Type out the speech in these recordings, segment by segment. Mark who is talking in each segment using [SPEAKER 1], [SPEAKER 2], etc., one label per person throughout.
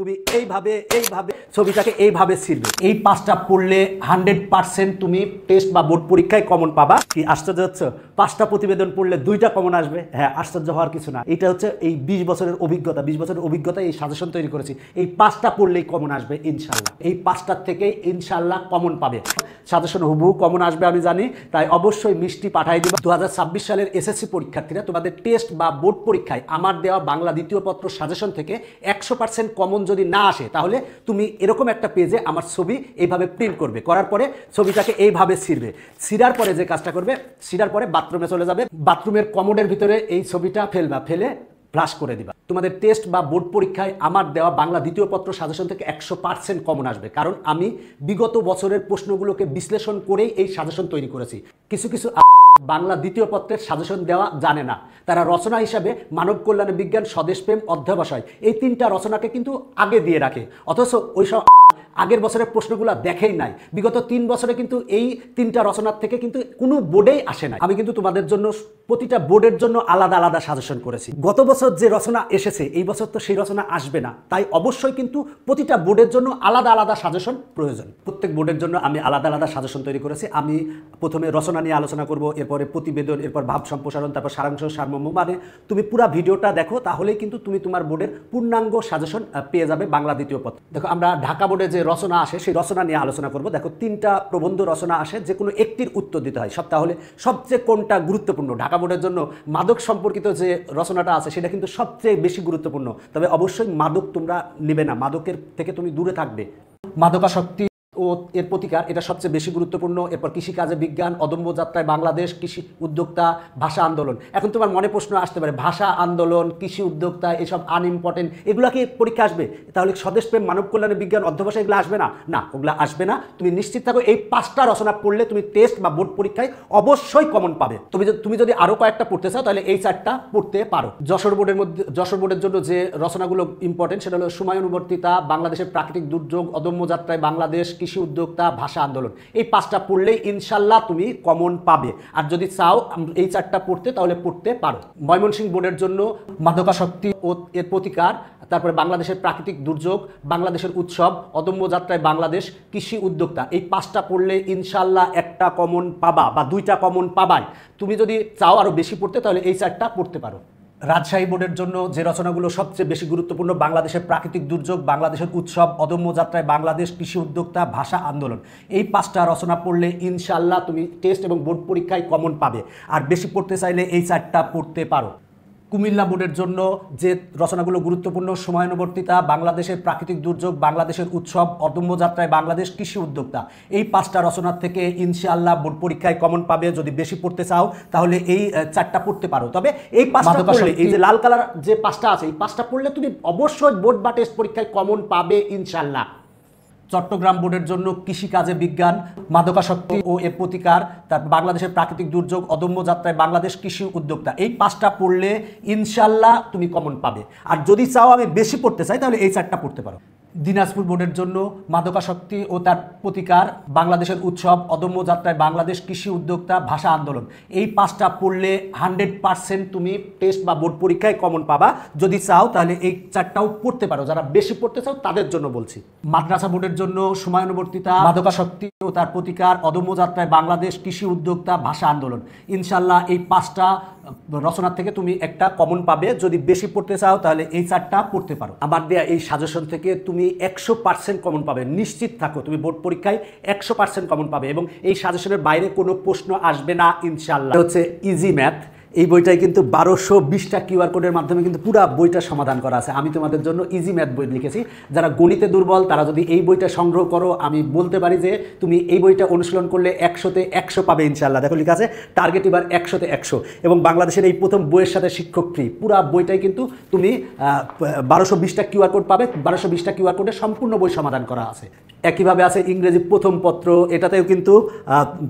[SPEAKER 1] তুমি এইভাবে এইভাবে ছবিটাকে এইভাবে ছিড়বে। এই পাঁচটা পড়লে 100% তুমি টেস্ট বা বোর্ড পরীক্ষায় কমন পাবা। কি আশ্চর্য হচ্ছে? পাঁচটা প্রতিবেদন পড়লে 2টা কমন আসবে। হ্যাঁ, আশ্চর্য হওয়ার কিছু না। এটা হচ্ছে এই 20 বছরের অভিজ্ঞতা, 20 বছরের অভিজ্ঞতায় এই সাজেশন তৈরি করেছি। এই পাঁচটা পড়লেই কমন আসবে ইনশাল্লাহ। এই পাঁচটার থেকেই ইনশাল্লাহ কমন পাবে। সাজেশন হুবহু কমন আসবে আমি জানি, তাই অবশ্যই মিষ্টি পাঠাই দিবা। 2026 সালের এসএসসি পরীক্ষার্থীরা তোমাদের টেস্ট বা বোর্ড পরীক্ষায় আমার দেওয়া বাংলা দ্বিতীয় পত্র সাজেশন থেকে 100% কমন যদি না আসে, তাহলে তুমি এরকম একটা পেজে আমার ছবি এইভাবে প্রিন্ট করবে। করার পরে ছবিটাকে এইভাবে ছিড়বে। ছিড়ার পরে যে কাজটা করবে, ছিড়ার পরে বাথরুমে চলে যাবে। বাথরুমের কমোডের ভিতরে এই ছবিটা ফেলবা, ফেলে ফ্লাশ করে দিবা। তোমাদের টেস্ট বা বোর্ড পরীক্ষায় আমার দেওয়া বাংলা দ্বিতীয় পত্র সাজেশন থেকে 100% কমন আসবে, কারণ আমি বিগত বছরের প্রশ্নগুলোকে বিশ্লেষণ করেই এই সাজেশন তৈরি করেছি। কিছু কিছু বাংলা দ্বিতীয় পত্রের সাজেশন দেওয়া জানে না, তারা রচনা হিসাবে মানব কল্যাণ বিজ্ঞান, স্বদেশপ্রেম, অধ্যবসায় এই 3টা রচনাকে কিন্তু আগে দিয়ে রাখে, অথচ ওইসব আগের বছরের প্রশ্নগুলো দেখেই নাই। বিগত 3 বছরে কিন্তু এই 3টা রচনার থেকে কিন্তু কোনো বোর্ডেই আসে নাই। আমি কিন্তু তোমাদের জন্য প্রতিটা বোর্ডের জন্য আলাদা আলাদা সাজেশন করেছি। গত বছর যে রচনা এসেছে এই বছর তো সেই রচনা আসবে না, তাই অবশ্যই কিন্তু প্রতিটা বোর্ডের জন্য আলাদা আলাদা সাজেশন প্রয়োজন। প্রত্যেক বোর্ডের জন্য আমি আলাদা আলাদা সাজেশন তৈরি করেছি। আমি প্রথমে রচনা নিয়ে আলোচনা করব, এরপরে প্রতিবেদন, এরপর ভাব সম্প্রসারণ, তারপর সারাংশ, সারমর্ম। মানে তুমি পুরো ভিডিওটা দেখো, তাহলেই কিন্তু তুমি তোমার বোর্ডের পূর্ণাঙ্গ সাজেশন পেয়ে যাবে বাংলা দ্বিতীয় পত্র। দেখো, আমরা ঢাকা বোর্ডে যে রচনা আসে সেই রচনা নিয়ে আলোচনা করব। দেখো, 3টা প্রবন্ধ রচনা আসে, যে কোনো একটির উত্তর দিতে হয়। তাহলে সবচেয়ে কোনটা গুরুত্বপূর্ণ? ঢাকা বোর্ডের জন্য মাদক সম্পর্কিত যে রচনাটা আছে সেটা কিন্তু সবচেয়ে বেশি গুরুত্বপূর্ণ। তবে অবশ্যই মাদক তোমরা নেবে না, মাদকের থেকে তুমি দূরে থাকবে। মাদকাসক্তি ও এর প্রতিকার, এটা সবচেয়ে বেশি গুরুত্বপূর্ণ। এরপর কৃষিকাজে বিজ্ঞান, অদম্য যাত্রায় বাংলাদেশ, কৃষি উদ্যোক্তা, ভাষা আন্দোলন। এখন তোমার মনে প্রশ্ন আসতে পারে, ভাষা আন্দোলন, কৃষি উদ্যোক্তা এসব আনইম্পর্টেন্ট, এগুলা কি পরীক্ষা আসবে? তাহলে স্বদেশপ্রেম, মানব কল্যাণ বিজ্ঞান, অধ্যবসায় এগুলো আসবে না? না, ওগুলা আসবে না। তুমি নিশ্চিত থাকো, এই 5টা রচনা পড়লে তুমি টেস্ট বা বোর্ড পরীক্ষায় অবশ্যই কমন পাবে। তুমি যদি আরো কয়েকটা পড়তে চাও তাহলে এই 4টা পড়তে পারো। যশোর বোর্ডের জন্য যে রচনাগুলো ইম্পর্টেন্ট সেটা হলো সময়ানুবর্তিতা, বাংলাদেশের প্রাকৃতিক দুর্যোগ, অদম্য যাত্রায় বাংলাদেশ, কৃষি উদ্যোক্তা, ভাষা আন্দোলন। এই 5টা পড়লেই ইনশাল্লাহ তুমি কমন পাবে। আর যদি চাও এই 4টা পড়তে, তাহলে পড়তে পারো। ময়মনসিংহ বোর্ডের জন্য মাদকাসক্তি ও এর প্রতিকার, তারপরে বাংলাদেশের প্রাকৃতিক দুর্যোগ, বাংলাদেশের উৎসব, অদম্য যাত্রায় বাংলাদেশ, কৃষি উদ্যোক্তা। এই 5টা পড়লে ইনশাল্লাহ একটা কমন পাবা বা 2টা কমন পাবাই। তুমি যদি চাও আরো বেশি পড়তে, তাহলে এই 4টা পড়তে পারো। রাজশাহী বোর্ডের জন্য যে রচনাগুলো সবচেয়ে বেশি গুরুত্বপূর্ণ, বাংলাদেশের প্রাকৃতিক দুর্যোগ, বাংলাদেশের উৎসব, অদম্য যাত্রায় বাংলাদেশ, কৃষি উদ্যোক্তা, ভাষা আন্দোলন। এই 5টা রচনা পড়লে ইনশাল্লাহ তুমি টেস্ট এবং বোর্ড পরীক্ষায় কমন পাবে। আর বেশি পড়তে চাইলে এই 4টা পড়তে পারো। কুমিল্লা বোর্ডের জন্য যে রচনাগুলো গুরুত্বপূর্ণ, সময়ানুবর্তিতা, বাংলাদেশের প্রাকৃতিক দুর্যোগ, বাংলাদেশের উৎসব, অদম্য যাত্রায় বাংলাদেশ, কৃষি উদ্যোক্তা। এই 5টা রচনার থেকে ইনশাআল্লাহ বোর্ড পরীক্ষায় কমন পাবে। যদি বেশি পড়তে চাও তাহলে এই 4টা পড়তে পারো। তবে এই 5টা পড়লে, এই যে লাল কালার যে 5টা আছে, এই 5টা পড়লে তুমি অবশ্যই বোর্ড বা টেস্ট পরীক্ষায় কমন পাবে ইনশাআল্লাহ। চট্টগ্রাম বোর্ডের জন্য কৃষিকাজে বিজ্ঞান, মাদকাসক্তি ও এর প্রতিকার, তার বাংলাদেশের প্রাকৃতিক দুর্যোগ, অদম্য যাত্রায় বাংলাদেশ, কৃষি উদ্যোক্তা। এই 5টা পড়লে ইনশাল্লাহ তুমি কমন পাবে। আর যদি চাও আমি বেশি পড়তে চাই, তাহলে এই 4টা পড়তে পারো। দিনাজপুর বোর্ডের জন্য মাদকাসক্তি ও তার প্রতিকার, বাংলাদেশের উৎসব, অদম্য যাত্রায় বাংলাদেশ, কৃষি উদ্যোক্তা, ভাষা আন্দোলন। এই 5টা পড়লে 100% তুমি টেস্ট বা বোর্ড পরীক্ষায় কমন পাবা। যদি চাও তাহলে এই 4টাও পড়তে পারো। যারা বেশি পড়তে চাও তাদের জন্য বলছি। মাদ্রাসা বোর্ডের জন্য সময়ানুবর্তিতা, মাদকাসক্তি ও তার প্রতিকার, অদম্য যাত্রায় বাংলাদেশ, কৃষি উদ্যোক্তা, ভাষা আন্দোলন। ইনশাল্লাহ এই 5টা রচনা থেকে তুমি একটা কমন পাবে। যদি বেশি পড়তে চাও তাহলে এই 4টা পড়তে পারো। আমার দেয়া এই সাজেশন থেকে তুমি 100% কমন পাবে। নিশ্চিত থাকো, তুমি বোর্ড পরীক্ষায় 100% কমন পাবে এবং এই সাজেশনের বাইরে কোনো প্রশ্ন আসবে না ইনশাল্লাহ। হচ্ছে ইজি ম্যাথ। এই বইটাই কিন্তু 1220টা কিউআর কোডের মাধ্যমে কিন্তু পুরো বইটা সমাধান করা আছে। আমি তোমাদের জন্য ইজি ম্যাথ বই লিখেছি। যারা গণিতে দুর্বল তারা যদি এই বইটা সংগ্রহ করো, আমি বলতে পারি যে তুমি এই বইটা অনুশীলন করলে 100তে 100 পাবে ইনশাল্লাহ। দেখো লেখা আছে টার্গেট এবার 100তে 100 এবং বাংলাদেশের এই প্রথম বইয়ের সাথে শিক্ষক ফ্রি। পুরো বইটাই কিন্তু তুমি 1220টা কিউআর কোড পাবে। 1220টা কিউআর কোডে সম্পূর্ণ বই সমাধান করা আছে। একইভাবে আছে ইংরেজি প্রথম পত্র, এটাতেও কিন্তু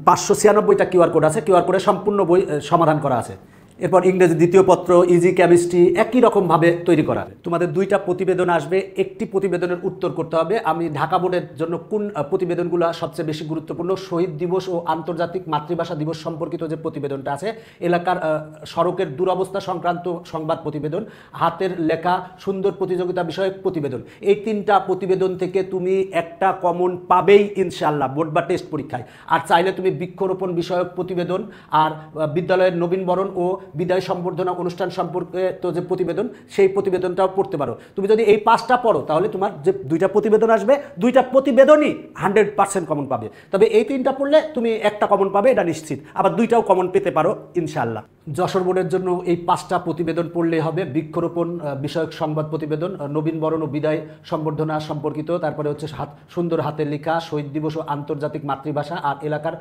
[SPEAKER 1] 596টা কিউআর কোড আছে। কিউআর কোডে সম্পূর্ণ বই সমাধান করা আছে। এরপর ইংরেজি দ্বিতীয় পত্র, ইজি কেমিস্ট্রি একই রকমভাবে তৈরি করা। তোমাদের দুইটা প্রতিবেদন আসবে, একটি প্রতিবেদনের উত্তর করতে হবে আমি ঢাকা বোর্ডের জন্য কোন প্রতিবেদনগুলো সবচেয়ে বেশি গুরুত্বপূর্ণ। শহীদ দিবস ও আন্তর্জাতিক মাতৃভাষা দিবস সম্পর্কিত যে প্রতিবেদনটা আছে, এলাকার সড়কের দুরবস্থা সংক্রান্ত সংবাদ প্রতিবেদন, হাতের লেখা সুন্দর প্রতিযোগিতা বিষয়ক প্রতিবেদন, এই তিনটা প্রতিবেদন থেকে তুমি একটা কমন পাবেই ইনশাআল্লাহ বোর্ড বা টেস্ট পরীক্ষায়। আর চাইলে তুমি বৃক্ষরোপণ বিষয়ক প্রতিবেদন আর বিদ্যালয়ের নবীনবরণ ও বিদায় সম্বর্ধনা অনুষ্ঠান সম্পর্কে তো যে প্রতিবেদন, সেই প্রতিবেদনটাও পড়তে পারো। তুমি যদি এই 5টা পড়ো তাহলে তোমার যে দুইটা প্রতিবেদন আসবে, দুইটা প্রতিবেদনই 100% কমন পাবে। তবে এই 3টা পড়লে তুমি একটা কমন পাবে, এটা নিশ্চিত। আবার দুইটাও কমন পেতে পারো ইনশাআল্লাহ। যশোর বোর্ডের জন্য এই 5টা প্রতিবেদন পড়লেই হবে। বৃক্ষরোপণ বিষয়ক সংবাদ প্রতিবেদন, নবীনবরণ ও বিদায় সম্বর্ধনা সম্পর্কিত, তারপরে হচ্ছে সুন্দর হাতের লেখা, শহীদ দিবস ও আন্তর্জাতিক মাতৃভাষা, আর এলাকার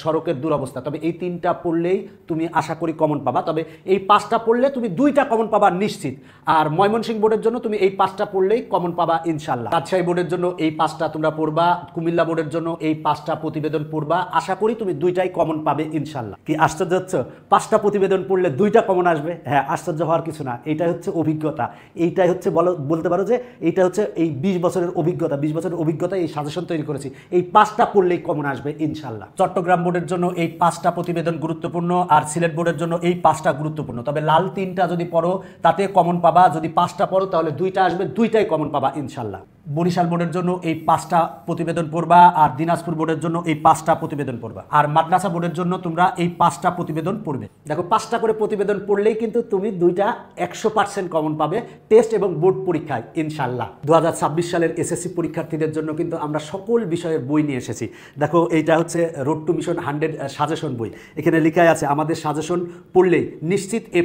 [SPEAKER 1] সড়কের দুরবস্থা। তবে এই 3টা পড়লেই তুমি আশা করি কমন পাবা। তবে এই 5টা পড়লে তুমি 2টা কমন পাবা নিশ্চিত। আর ময়মনসিংহ বোর্ডের জন্য তুমি এই 5টা পড়লেই কমন পাবা ইনশাআল্লাহ। রাজশাহী বোর্ডের জন্য এই 5টা তোমরা পড়বা, কুমিল্লা বোর্ডের জন্য এই 5টা প্রতিবেদন পড়বা। আশা করি তুমি 2টাই কমন পাবে ইনশাআল্লাহ। কি আশ্চর্য হচ্ছে, 5টা প্রতিবেদন পড়লে 2টা কমন আসবে? হ্যাঁ, আশ্চর্য হওয়ার কিছু না। এইটাই হচ্ছে অভিজ্ঞতা, এইটাই হচ্ছে বলতে পারো যে এইটা হচ্ছে এই 20 বছরের অভিজ্ঞতা। 20 বছরের অভিজ্ঞতা এই সাজেশন তৈরি করেছি। এই 5টা পড়লেই কমন আসবে ইনশাআল্লাহ। চট্টগ্রাম বোর্ডের জন্য এই 5টা প্রতিবেদন গুরুত্বপূর্ণ, আর সিলেট বোর্ডের জন্য এই 5টা গুরুত্বপূর্ণ। তবে লাল 3টা যদি পড়ো তাতে কমন পাবা, যদি 5টা পড়ো তাহলে 2টা আসবে, 2টাই কমন পাবা ইনশাআল্লাহ। বরিশাল বোর্ডের জন্য এই 5টা প্রতিবেদন পড়বা, আর দিনাজপুর বোর্ডের জন্য এই 5টা প্রতিবেদন পড়বা, আর মাদ্রাসা বোর্ডের জন্য তোমরা এই 5টা প্রতিবেদন পড়বে। দেখো 5টা করে প্রতিবেদন পড়লেই কিন্তু তুমি 2টা 100% কমন পাবে টেস্ট এবং বোর্ড পরীক্ষায় ইনশাআল্লাহ। 2026 সালের এসএসসি পরীক্ষার্থীদের জন্য কিন্তু আমরা সকল বিষয়ের বই নিয়ে এসেছি। দেখো এইটা হচ্ছে রোড টু মিশন 100 সাজেশন বই। এখানে লেখাই আছে আমাদের সাজেশন পড়লেই নিশ্চিত A+।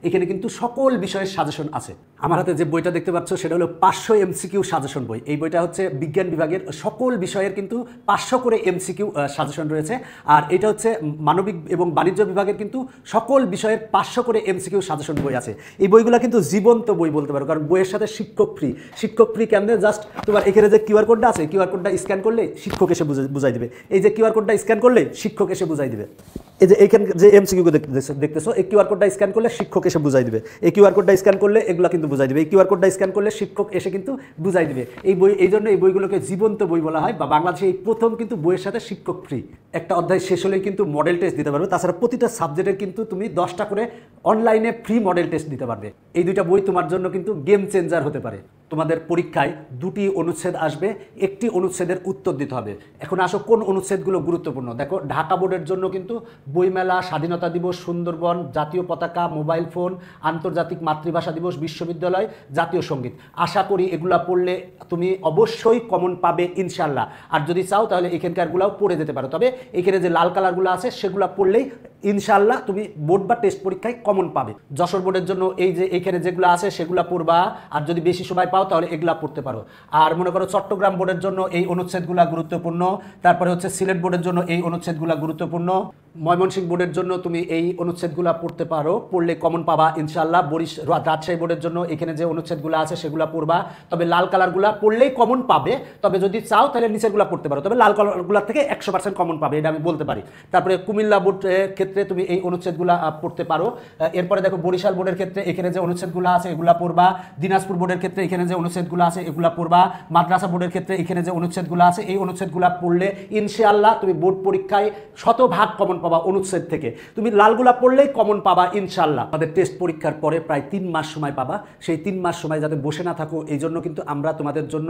[SPEAKER 1] এখানে কিন্তু সকল বিষয়ের সাজেশন আছে। আমার হাতে যে বইটা দেখতে পাচ্ছ সেটা হলো 500 MCQ সাজেশন বই। এই বইটা হচ্ছে বিজ্ঞান বিভাগের সকল বিষয়ের কিন্তু 500 করে MCQ সাজেশন রয়েছে। আর এটা হচ্ছে মানবিক এবং বাণিজ্য বিভাগের কিন্তু সকল বিষয়ের 500 করে MCQ সাজেশন বই আছে। এই বইগুলো কিন্তু জীবন্ত বই বলতে পারো, কারণ বইয়ের সাথে শিক্ষক ফ্রি। শিক্ষক ফ্রি কেমনে, জাস্ট তোমার এখানে যে কিউআর কোডটা আছে, কিউআর কোডটা স্ক্যান করলে শিক্ষক এসে বুঝাই দিবে। এই যে কিউআর কোডটা স্ক্যান করলে শিক্ষক এসে বুঝাই দিবে। এই যে এইখানে যে MCQ দেখতেছো, এই কিউআর কোডটা স্ক্যান করলে শিক্ষক এসে বুঝাই দিবে। এই কিউআর কোডটা স্ক্যান করলে এগুলো কিন্তু বুঝাই দিবে। এই কিউআর কোডটা স্ক্যান করলে শিক্ষক এসে কিন্তু বুঝাই দিবে। এই জন্য এই বইগুলোকে জীবন্ত বই বলা হয়, বা বাংলাদেশে এই প্রথম কিন্তু বইয়ের সাথে শিক্ষক ফ্রি। একটা অধ্যায় শেষ হলেই কিন্তু মডেল টেস্ট দিতে পারবে। তাছাড়া প্রতিটা সাবজেক্টের কিন্তু তুমি 10টা করে অনলাইনে ফ্রি মডেল টেস্ট দিতে পারবে। এই 2টা বই তোমার জন্য কিন্তু গেম চেঞ্জার হতে পারে। তোমাদের পরীক্ষায় 2টি অনুচ্ছেদ আসবে, একটি অনুচ্ছেদের উত্তর দিতে হবে। এখন আসো কোন অনুচ্ছেদগুলো গুরুত্বপূর্ণ। দেখো ঢাকা বোর্ডের জন্য কিন্তু বইমেলা, স্বাধীনতা দিবস, সুন্দরবন, জাতীয় পতাকা, মোবাইল ফোন, আন্তর্জাতিক মাতৃভাষা দিবস, বিশ্ববিদ্যালয়, জাতীয় সঙ্গীত। আশা করি এগুলা পড়লে তুমি অবশ্যই কমন পাবে ইনশাআল্লাহ। আর যদি চাও তাহলে এখানকারগুলাও পড়ে যেতে পারো। তবে এখানে যে লাল কালারগুলো আছে সেগুলো পড়লেই ইনশাআল্লাহ তুমি বোর্ড বা টেস্ট পরীক্ষায় কমন পাবে। যশোর বোর্ডের জন্য এই যে এখানে যেগুলো আছে সেগুলো পড়বা, আর যদি বেশি সময় পাও তাহলে এগুলা পড়তে পারো। আর মনে করো চট্টগ্রাম বোর্ডের জন্য এই অনুচ্ছেদগুলো গুরুত্বপূর্ণ, তারপরে হচ্ছে সিলেট বোর্ডের জন্য এই অনুচ্ছেদগুলো গুরুত্বপূর্ণ, ময়মনসিংহ বোর্ডের জন্য তুমি এই অনুচ্ছেদগুলো পড়তে পারো, পড়লে কমন পাবা ইনশাআল্লাহ। রাজশাহী বোর্ডের জন্য এখানে যে অনুচ্ছেদগুলো আছে সেগুলো পড়বা, তবে লাল কালারগুলো পড়লেই কমন পাবে। তবে যদি চাও তাহলে নিচেরগুলো পড়তে পারো, তবে লাল কালারগুলোর থেকে 100% কমন পাবে, এটা আমি বলতে পারি। তারপরে কুমিল্লা বোর্ডের ক্ষেত্রে তুমি এই অনুচ্ছেদগুলো পড়তে পারো। এরপরে দেখো বরিশাল বোর্ডের ক্ষেত্রে এখানে যে অনুচ্ছেদগুলো আছে এগুলো পড়বা, দিনাজপুর বোর্ডের ক্ষেত্রে এখানে যে অনুচ্ছেদগুলো আছে এগুলো পড়বা, মাদ্রাসা বোর্ডের ক্ষেত্রে এখানে যে অনুচ্ছেদগুলো আছে এই অনুচ্ছেদগুলো পড়লে ইনশাআল্লাহ তুমি বোর্ড পরীক্ষায় 100% কমন পাবা অনুচ্ছেদ থেকে। তুমি লালগুলা পড়লেই কমন পাবা ইনশাআল্লাহ। আমাদের টেস্ট পরীক্ষার পরে প্রায় 3 মাস সময় পাবা। সেই 3 মাস সময় যাতে বসে না থাকো, এই জন্য কিন্তু আমরা তোমাদের জন্য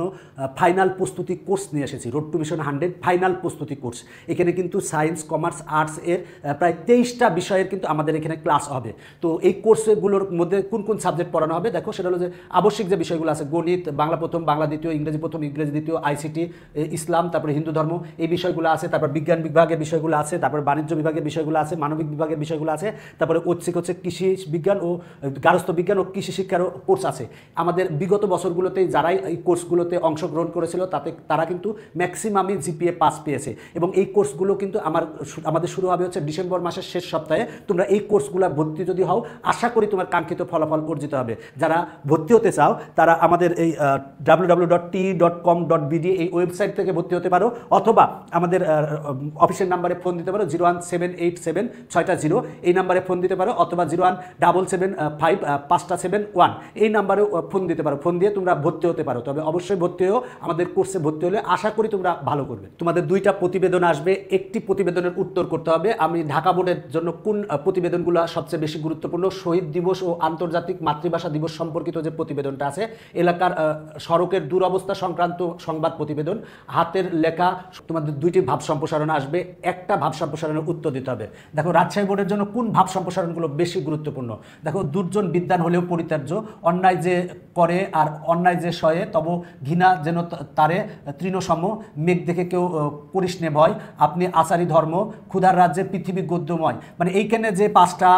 [SPEAKER 1] ফাইনাল প্রস্তুতি কোর্স নিয়ে এসেছি, রোড টু মিশন 100 ফাইনাল প্রস্তুতি কোর্স। এখানে কিন্তু সায়েন্স, কমার্স, আর্টস এর প্রায় 23টা বিষয়ের কিন্তু আমাদের এখানে ক্লাস হবে। তো এই কোর্সগুলোর মধ্যে কোন কোন সাবজেক্ট পড়ানো হবে দেখো, সেটা হলো যে আবশ্যিক যে বিষয়গুলো আছে, গণিত, বাংলা প্রথম, বাংলা দ্বিতীয়, ইংরেজি প্রথম, ইংরেজি দ্বিতীয়, আইসিটি, ইসলাম, তারপরে হিন্দু ধর্ম, এই বিষয়গুলো আছে। তারপর বিজ্ঞান বিভাগের বিষয়গুলো আছে, তারপর বাণিজ্য বিভাগের বিষয়গুলো আছে, মানবিক বিভাগের বিষয়গুলো আছে, তারপরে ঐচ্ছিক হচ্ছে কৃষি বিজ্ঞান ও গার্হস্থ্য বিজ্ঞান ও কৃষি শিক্ষারও কোর্স আছে। আমাদের বিগত বছরগুলোতে যারাই এই কোর্সগুলোতে অংশগ্রহণ করেছিল তারা কিন্তু ম্যাক্সিমামই জিপিএ পাস পেয়েছে। এবং এই কোর্সগুলো কিন্তু আমাদের শুরু হবে হচ্ছে ডিসেম্বর মাসের মাসের শেষ সপ্তাহে তোমরা এই কোর্সগুলো ভর্তি যদি হও, আশা করি তোমার কাঙ্ক্ষিত ফলাফল অর্জিত হবে। যারা ভর্তি হতে চাও তারা আমাদের এই www.te.com.bd এই ওয়েবসাইট থেকে ভর্তি হতে পারো, অথবা আমাদের অফিসের নাম্বারে ফোন দিতে পারো 01787 এই নাম্বারে ফোন দিতে পারো, অথবা 01775 এই নাম্বারেও ফোন দিতে পারো। ফোন দিয়ে তোমরা ভর্তি হতে পারো। তবে অবশ্যই ভর্তি হও, আমাদের কোর্সে ভর্তি হলে আশা করি তোমরা ভালো করবে। তোমাদের দুইটা প্রতিবেদন আসবে, একটি প্রতিবেদনের উত্তর করতে হবে আমি ঢাকা বোর্ডের জন্য কোন প্রতিবেদনগুলো সবচেয়ে বেশি গুরুত্বপূর্ণ, শহীদ দিবস ও আন্তর্জাতিক মাতৃভাষা দিবস সম্পর্কিত যে প্রতিবেদনটা আছে, এলাকার সড়কের দুরবস্থা সংক্রান্ত সংবাদ প্রতিবেদন, হাতের লেখা, তোমাদের দুইটি ভাব সম্প্রসারণ আসবে, একটা ভাব সম্প্রসারণের উত্তর দিতে হবে। দেখো রাজশাহী বোর্ডের জন্য কোন ভাব সম্প্রসারণগুলো বেশি গুরুত্বপূর্ণ। দেখো দুর্জন বিদ্যান হলেও পরিত্যাজ্য, অন্যায় যে করে আর অন্যায় যে সয়ে তব ঘৃণা যেন তারে তৃণসম, মেঘ দেখে কেউ করিস নে ভয়, আপনি আচারি ধর্ম, ক্ষুধার রাজ্যে পৃথিবী গদ্যময়। মানে এইখানে যে 5টা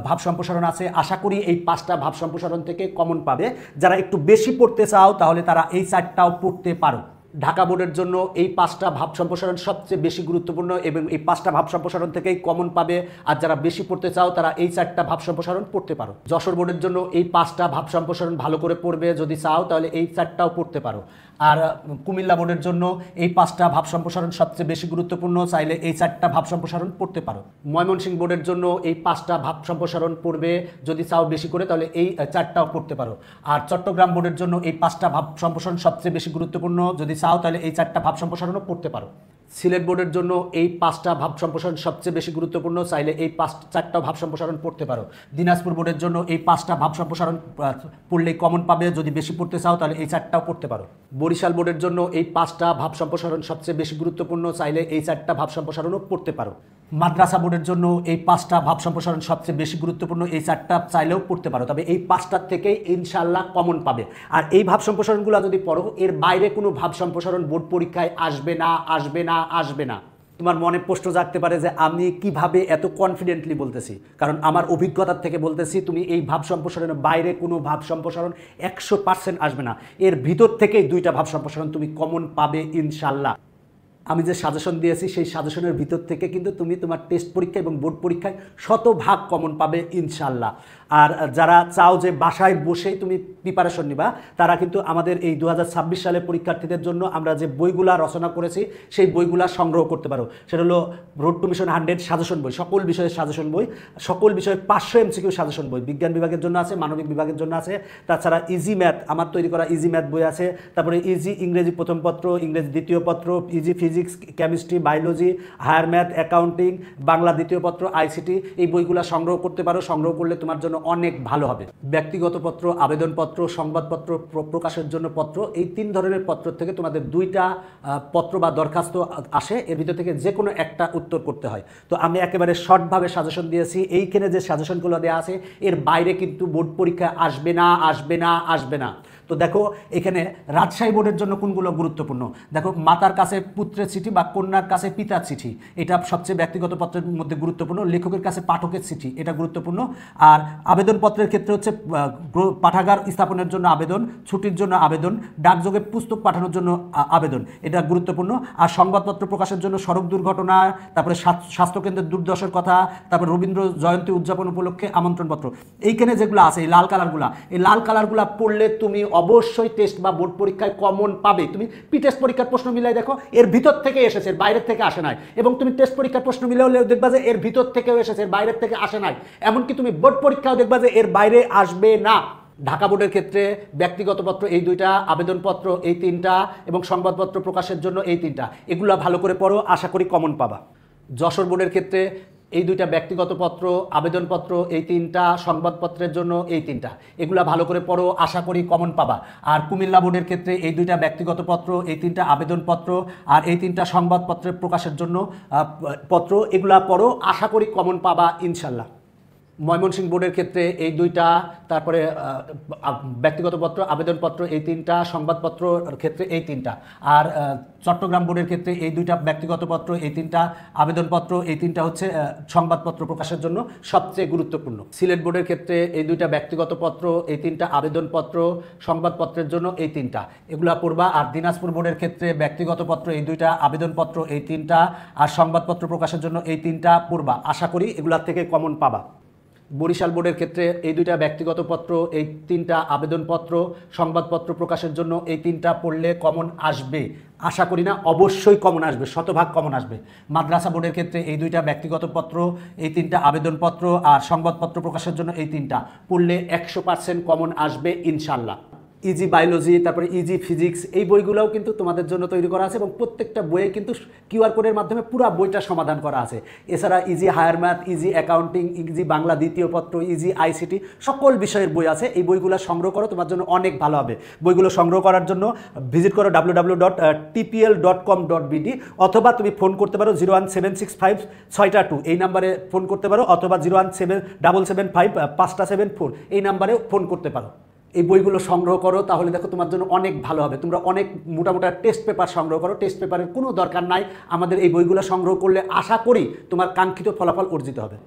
[SPEAKER 1] ভাব সম্প্রসারণ আছে, আশা করি এই 5টা ভাব সম্প্রসারণ থেকে কমন পাবে। যারা একটু বেশি পড়তে চাও তাহলে তারা এই 4টাও পড়তে পারো। ঢাকা বোর্ডের জন্য এই 5টা ভাব সম্প্রসারণ সবচেয়ে বেশি গুরুত্বপূর্ণ এবং এই 5টা ভাব সম্প্রসারণ থেকেই কমন পাবে। আর যারা বেশি পড়তে চাও তারা এই 4টা ভাব সম্প্রসারণ পড়তে পারো। যশোর বোর্ডের জন্য এই 5টা ভাব সম্প্রসারণ ভালো করে পড়বে যদি চাও, তাহলে এই 4টাও পড়তে পারো। আর কুমিল্লা বোর্ডের জন্য এই 5টা ভাব সম্প্রসারণ সবচেয়ে বেশি গুরুত্বপূর্ণ, চাইলে এই 4টা ভাব সম্প্রসারণ পড়তে পারো। ময়মনসিংহ বোর্ডের জন্য এই 5টা ভাব সম্প্রসারণ পড়বে যদি চাও বেশি করে, তাহলে এই 4টাও পড়তে পারো। আর চট্টগ্রাম বোর্ডের জন্য এই 5টা ভাব সম্প্রসারণ সবচেয়ে বেশি গুরুত্বপূর্ণ, যদি চাও তাহলে এই 4টা ভাব সম্প্রসারণও পড়তে পারো। সিলেট বোর্ডের জন্য এই 5টা ভাব সম্প্রসারণ সবচেয়ে বেশি গুরুত্বপূর্ণ, চাইলে এই 4টা ভাব সম্প্রসারণ পড়তে পারো। দিনাজপুর বোর্ডের জন্য এই 5টা ভাব সম্প্রসারণ পড়লেই কমন পাবে, যদি বেশি পড়তে চাও তাহলে এই 4টাও পড়তে পারো। বরিশাল বোর্ডের জন্য এই 5টা ভাব সম্প্রসারণ সবচেয়ে বেশি গুরুত্বপূর্ণ, চাইলে এই 4টা ভাব সম্প্রসারণও পড়তে পারো। মাদ্রাসা বোর্ডের জন্য এই 5টা ভাব সম্প্রসারণ সবচেয়ে বেশি গুরুত্বপূর্ণ, এই 4টা চাইলেও পড়তে পারো, তবে এই 5টার থেকেই ইনশাল্লাহ কমন পাবে। আর এই ভাব সম্প্রসারণগুলো যদি পড়ো, এর বাইরে কোনো ভাব সম্প্রসারণ বোর্ড পরীক্ষায় আসবে না, আসবে না, আসবে না। তোমার মনে প্রশ্ন জাগতে পারে যে আমি কিভাবে এত কনফিডেন্টলি বলতেছি, কারণ আমার অভিজ্ঞতার থেকে বলতেছি, তুমি এই ভাব সম্প্রসারণের বাইরে কোনো ভাব সম্প্রসারণ 100% আসবে না। এর ভিতর থেকেই 2টা ভাব সম্প্রসারণ তুমি কমন পাবে ইনশাল্লাহ। আমি যে সাজেশন দিয়েছি সেই সাজেশনের ভিতর থেকে কিন্তু তুমি তোমার টেস্ট পরীক্ষা এবং বোর্ড পরীক্ষায় 100% কমন পাবে ইনশাল্লাহ। আর যারা চাও যে বাসায় বসেই তুমি প্রিপারেশন নিবা, তারা কিন্তু আমাদের এই 2026 সালের পরীক্ষার্থীদের জন্য আমরা যে বইগুলা রচনা করেছি সেই বইগুলা সংগ্রহ করতে পারো। সেটা হলো রোড টু মিশন 100 সাজেশন বই, সকল বিষয়ের সাজেশন বই, সকল বিষয়ের 500 MCQ সাজেশন বই, বিজ্ঞান বিভাগের জন্য আছে, মানবিক বিভাগের জন্য আছে। তাছাড়া ইজি ম্যাথ, আমার তৈরি করা ইজি ম্যাথ বই আছে। তারপরে ইজি ইংরেজি প্রথম পত্র, ইংরেজি দ্বিতীয় পত্র, easy physics, chemistry, biology, higher math, accounting, Bangla দ্বিতীয় পত্র, আইসিটি, এই বইগুলো সংগ্রহ করতে পারো। সংগ্রহ করলে তোমার জন্য অনেক ভালো হবে। ব্যক্তিগত পত্র, আবেদনপত্র, সংবাদপত্র, প্রকাশের জন্য পত্র, এই 3 ধরনের পত্র থেকে তোমাদের 2টা পত্র বা দরখাস্ত আসে, এর ভিতর থেকে যে কোনো একটা উত্তর করতে হয়। তো আমি একেবারে শর্টভাবে সাজেশন দিয়েছি। এইখানে যে সাজেশনগুলো দেওয়া আছে এর বাইরে কিন্তু বোর্ড পরীক্ষা আসবে না, আসবে না, আসবে না। তো দেখো এখানে রাজশাহী বোর্ডের জন্য কোনগুলো গুরুত্বপূর্ণ। দেখো মাতার কাছে পুত্রের চিঠি বা কন্যার কাছে পিতার চিঠি, এটা সবচেয়ে ব্যক্তিগত পত্রের মধ্যে গুরুত্বপূর্ণ। লেখকের কাছে পাঠকের চিঠি, এটা গুরুত্বপূর্ণ। আর আবেদনপত্রের ক্ষেত্রে হচ্ছে পাঠাগার স্থাপনের জন্য আবেদন, ছুটির জন্য আবেদন, ডাকযোগে পুস্তক পাঠানোর জন্য আবেদন, এটা গুরুত্বপূর্ণ। আর সংবাদপত্র প্রকাশের জন্য সড়ক দুর্ঘটনা, তারপরে স্বাস্থ্যকেন্দ্রের দুর্দশার কথা, তারপরে রবীন্দ্র জয়ন্তী উদযাপন উপলক্ষে আমন্ত্রণপত্র, এইখানে যেগুলো আছে এই লাল কালারগুলা পড়লে তুমি অবশ্যই টেস্ট বা বোর্ড পরীক্ষায় কমন পাবে। তুমি টেস্ট পরীক্ষার প্রশ্ন মিলাই দেখো, এর ভিতর থেকে এসেছে, এর বাইরের থেকে আসে নাই। এবং তুমি টেস্ট পরীক্ষার প্রশ্ন মিলালেও দেখবা যে এর ভিতর থেকেও এসেছে, এর বাইরের থেকে আসে নাই। এমনকি তুমি বোর্ড পরীক্ষাও দেখবা যে এর বাইরে আসবে না। ঢাকা বোর্ডের ক্ষেত্রে ব্যক্তিগত পত্র এই 2টা, আবেদনপত্র এই 3টা এবং সংবাদপত্র প্রকাশের জন্য এই 3টা, এগুলো ভালো করে পড়ো, আশা করি কমন পাবা। যশোর বোর্ডের ক্ষেত্রে এই 2টা ব্যক্তিগত পত্র, আবেদনপত্র এই 3টা, সংবাদপত্রের জন্য এই 3টা, এগুলা ভালো করে পড়ো, আশা করি কমন পাবা। আর কুমিল্লা বোর্ডের ক্ষেত্রে এই 2টা ব্যক্তিগত পত্র, এই 3টা আবেদনপত্র আর এই 3টা সংবাদপত্রের প্রকাশের জন্য পত্র, এগুলা পড়ো, আশা করি কমন পাবা ইনশাল্লাহ। ময়মনসিংহ বোর্ডের ক্ষেত্রে এই দুইটা, তারপরে ব্যক্তিগত পত্র, আবেদনপত্র এই তিনটা, সংবাদপত্রের ক্ষেত্রে এই তিনটা। আর চট্টগ্রাম বোর্ডের ক্ষেত্রে এই দুইটা ব্যক্তিগত পত্র, এই তিনটা আবেদনপত্র, এই তিনটা হচ্ছে সংবাদপত্র প্রকাশের জন্য সবচেয়ে গুরুত্বপূর্ণ। সিলেট বোর্ডের ক্ষেত্রে এই দুইটা ব্যক্তিগত পত্র, এই তিনটা আবেদনপত্র, সংবাদপত্রের জন্য এই তিনটা, এগুলা পড়বা। আর দিনাজপুর বোর্ডের ক্ষেত্রে ব্যক্তিগত পত্র এই দুইটা, আবেদনপত্র এই তিনটা, আর সংবাদপত্র প্রকাশের জন্য এই তিনটা পড়বা। আশা করি এগুলার থেকে কমন পাবা। বরিশাল বোর্ডের ক্ষেত্রে এই দুইটা ব্যক্তিগত পত্র, এই তিনটা আবেদনপত্র, সংবাদপত্র প্রকাশের জন্য এই তিনটা পড়লে কমন আসবে। আশা করি না, অবশ্যই কমন আসবে, শতভাগ কমন আসবে। মাদ্রাসা বোর্ডের ক্ষেত্রে এই দুইটা ব্যক্তিগত পত্র, এই তিনটা আবেদনপত্র আর সংবাদপত্র প্রকাশের জন্য এই তিনটা পড়লে 100% কমন আসবে ইনশাল্লাহ। ইজি বায়োলজি, তারপরে ইজি ফিজিক্স, এই বইগুলোও কিন্তু তোমাদের জন্য তৈরি করা আছে এবং প্রত্যেকটা বইয়ে কিন্তু কিউআর কোডের মাধ্যমে পুরো বইটা সমাধান করা আছে। এছাড়া easy higher math, easy accounting, easy Bangla দ্বিতীয় পত্র, ইজি আইসিটি, সকল বিষয়ের বই আছে। এই বইগুলো সংগ্রহ করো, তোমার জন্য অনেক ভালো হবে। বইগুলো সংগ্রহ করার জন্য ভিজিট করো www.tpl.com.bd, অথবা তুমি ফোন করতে পারো 01765 এই নাম্বারে ফোন করতে পারো, অথবা 01775 এই নাম্বারে ফোন করতে পারো। এই বইগুলো সংগ্রহ করো, তাহলে দেখো তোমার জন্য অনেক ভালো হবে। তোমরা অনেক মোটামোটা টেস্ট পেপার সংগ্রহ করো, টেস্ট পেপারের কোনো দরকার নাই। আমাদের এই বইগুলো সংগ্রহ করলে আশা করি তোমার কাঙ্ক্ষিত ফলাফল অর্জিত হবে।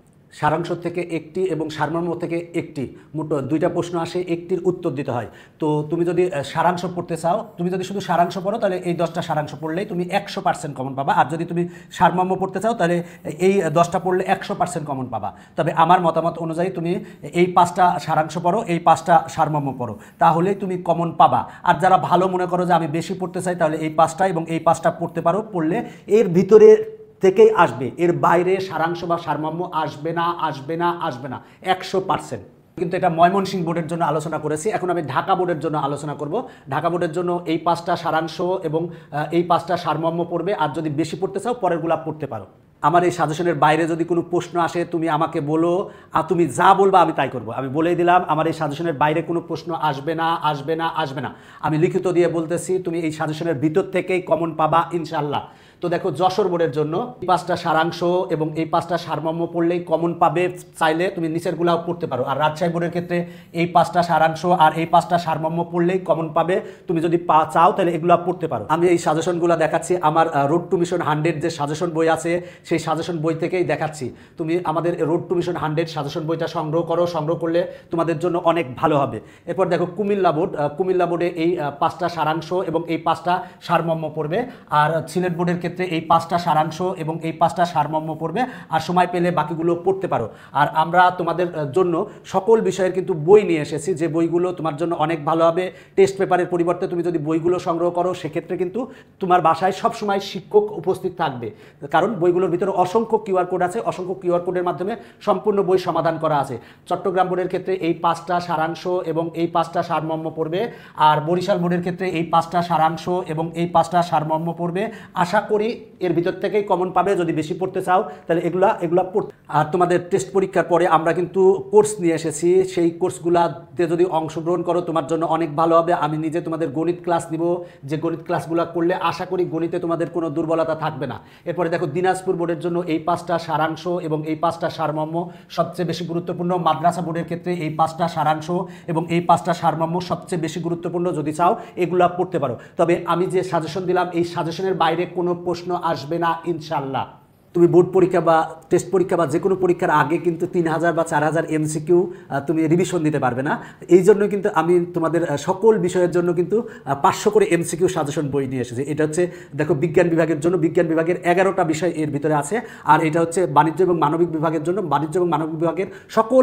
[SPEAKER 1] সারাংশ থেকে একটি এবং সারমর্ম থেকে একটি, মোট দুইটা প্রশ্ন আসে, একটির উত্তর দিতে হয়। তো তুমি যদি সারাংশ পড়তে চাও, তুমি যদি শুধু সারাংশ পড়ো, তাহলে এই 10টা সারাংশ পড়লেই তুমি 100% কমন পাবা। আর যদি তুমি সারমর্ম পড়তে চাও, তাহলে এই 10টা পড়লে 100% কমন পাবা। তবে আমার মতামত অনুযায়ী তুমি এই 5টা সারাংশ পড়ো, এই 5টা সারমর্ম পড়ো, তাহলেই তুমি কমন পাবা। আর যারা ভালো মনে করো যে আমি বেশি পড়তে চাই, তাহলে এই 5টা এবং এই 5টা পড়তে পারো। পড়লে এর ভিতরে থেকেই আসবে, এর বাইরে সারাংশ বা সারমর্ম আসবে না, আসবে না, আসবে না 100%। কিন্তু এটা ময়মনসিংহ বোর্ডের জন্য আলোচনা করেছি, এখন আমি ঢাকা বোর্ডের জন্য আলোচনা করব। ঢাকা বোর্ডের জন্য এই 5টা সারাংশ এবং এই 5টা সারমর্ম পড়বে। আর যদি বেশি পড়তে চাও, পরেরগুলা পড়তে পারো। আমার এই সাজেশনের বাইরে যদি কোনো প্রশ্ন আসে, তুমি আমাকে বলো, আর তুমি যা বলবা আমি তাই করব। আমি বলেই দিলাম, আমার এই সাজেশনের বাইরে কোনো প্রশ্ন আসবে না, আসবে না, আসবে না। আমি লিখিত দিয়ে বলতেছি, তুমি এই সাজেশনের ভিতর থেকেই কমন পাবা ইনশাল্লাহ। তো দেখো, যশোর বোর্ডের জন্য এই 5টা সারাংশ এবং এই 5টা সারমর্ম পড়লেই কমন পাবে। চাইলে তুমি নিচেরগুলাও পড়তে পারো। আর রাজশাহী বোর্ডের ক্ষেত্রে এই 5টা সারাংশ আর এই 5টা সারমর্ম পড়লেই কমন পাবে। তুমি যদি চাও তাহলে এগুলো পড়তে পারো। আমি এই সাজেশনগুলো দেখাচ্ছি, আমার রোড টু মিশন 100 যে সাজেশন বই আছে, সেই সাজেশন বই থেকেই দেখাচ্ছি। তুমি আমাদের রোড টু মিশন 100 সাজেশন বইটা সংগ্রহ করো, সংগ্রহ করলে তোমাদের জন্য অনেক ভালো হবে। এরপর দেখো কুমিল্লা বোর্ড, কুমিল্লা বোর্ডে এই 5টা সারাংশ এবং এই 5টা সারমর্ম পড়বে। আর সিলেট বোর্ডের ক্ষেত্রে এই 5টা সারাংশ এবং এই 5টা সারমর্ম পড়বে। আর সময় পেলে বাকিগুলো পড়তে পারো। আর আমরা তোমাদের জন্য সকল বিষয়ের কিন্তু বই নিয়ে এসেছি, যে বইগুলো তোমার জন্য অনেক ভালো হবে। টেস্ট পেপারের পরিবর্তে তুমি যদি বইগুলো সংগ্রহ করো, সেক্ষেত্রে কিন্তু তোমার বাসায় সবসময় শিক্ষক উপস্থিত থাকবে, কারণ বইগুলোর ভিতরে অসংখ্য কিউআর কোড আছে। অসংখ্য কিউআর কোডের মাধ্যমে সম্পূর্ণ বই সমাধান করা আছে। চট্টগ্রাম বোর্ডের ক্ষেত্রে এই 5টা সারাংশ এবং এই 5টা সারমর্ম পড়বে। আর বরিশাল বোর্ডের ক্ষেত্রে এই 5টা সারাংশ এবং এই 5টা সারমর্ম পড়বে। আশা করি এর ভিতর থেকেই কমন পাবে। যদি বেশি পড়তে চাও, তাহলে এগুলা পড়তে। আর তোমাদের টেস্ট পরীক্ষার পরে আমরা কিন্তু কোর্স নিয়ে এসেছি, সেই কোর্সগুলাতে যদি অংশগ্রহণ করো, তোমার জন্য অনেক ভালো হবে। আমি নিজে তোমাদের গণিত ক্লাস নিব, যে গণিত ক্লাসগুলো করলে আশা করি গণিতে তোমাদের কোনো দুর্বলতা থাকবে না। এরপরে দেখো, দিনাজপুর বোর্ডের জন্য এই 5টা সারাংশ এবং এই 5টা সারমর্ম সবচেয়ে বেশি গুরুত্বপূর্ণ। মাদ্রাসা বোর্ডের ক্ষেত্রে এই 5টা সারাংশ এবং এই 5টা সারমর্ম সবচেয়ে বেশি গুরুত্বপূর্ণ। যদি চাও এগুলা পড়তে পারো। তবে আমি যে সাজেশন দিলাম, এই সাজেশনের বাইরে কোনো প্রশ্ন আসবে না ইনশাল্লাহ। তুমি বোর্ড পরীক্ষা বা টেস্ট পরীক্ষা বা যে কোনো পরীক্ষার আগে কিন্তু 3000 বা 4000 এমসিকিউ তুমি রিভিশন দিতে পারবে না। এই জন্য কিন্তু আমি তোমাদের সকল বিষয়ের জন্য কিন্তু 500 করে এমসিকিউ সাজেশন বই নিয়ে এসেছি। এটা হচ্ছে দেখো, বিজ্ঞান বিভাগের জন্য বিজ্ঞান বিভাগের 11টা বিষয় এর ভিতরে আছে। আর এটা হচ্ছে বাণিজ্য এবং মানবিক বিভাগের জন্য বাণিজ্য এবং মানবিক বিভাগের সকল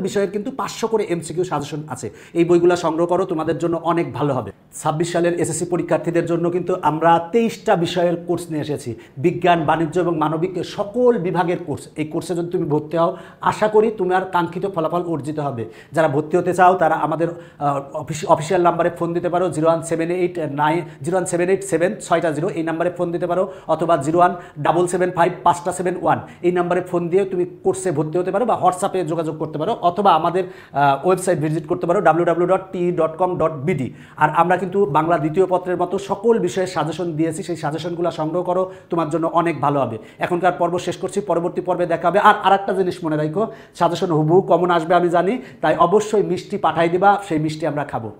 [SPEAKER 1] বিষয়ের কিন্তু 500 করে এমসিকিউ সাজেশন আছে। এই বইগুলো সংগ্রহ করো, তোমাদের জন্য অনেক ভালো হবে। 26 সালের এসএসসি পরীক্ষার্থীদের জন্য কিন্তু আমরা 23টা বিষয়ের কোর্স নিয়ে এসেছি। বিজ্ঞান, বাণিজ্য এবং মানবিক সকল বিভাগের কোর্স। এই কোর্সে যদি তুমি ভর্তি হও, আশা করি তোমার কাঙ্ক্ষিত ফলাফল অর্জিত হবে। যারা ভর্তি হতে চাও, তারা আমাদের অফিসিয়াল নাম্বারে ফোন দিতে পারো, 01787 এই নাম্বারে ফোন দিতে পারো, অথবা 01775 এই নাম্বারে ফোন দিয়ে তুমি কোর্সে ভর্তি হতে পারো, বা হোয়াটসঅ্যাপে যোগাযোগ করতে পারো, অথবা আমাদের ওয়েবসাইট ভিজিট করতে পারো www.t.com.bd। আর আমরা কিন্তু বাংলা দ্বিতীয় পত্রের মতো সকল বিষয়ে সাজেশন দিয়েছি। সেই সাজেশনগুলো সংগ্রহ করো, তোমার জন্য অনেক ভালো হবে। হবে। এখনকার পর্ব শেষ করছি, পরবর্তী পর্বে দেখা হবে। আর আরেকটা জিনিস মনে রাখো, সাজেশন হুবহু কমন আসবে আমি জানি, তাই অবশ্যই মিষ্টি পাঠাই দিবা, সেই মিষ্টি আমরা খাবো।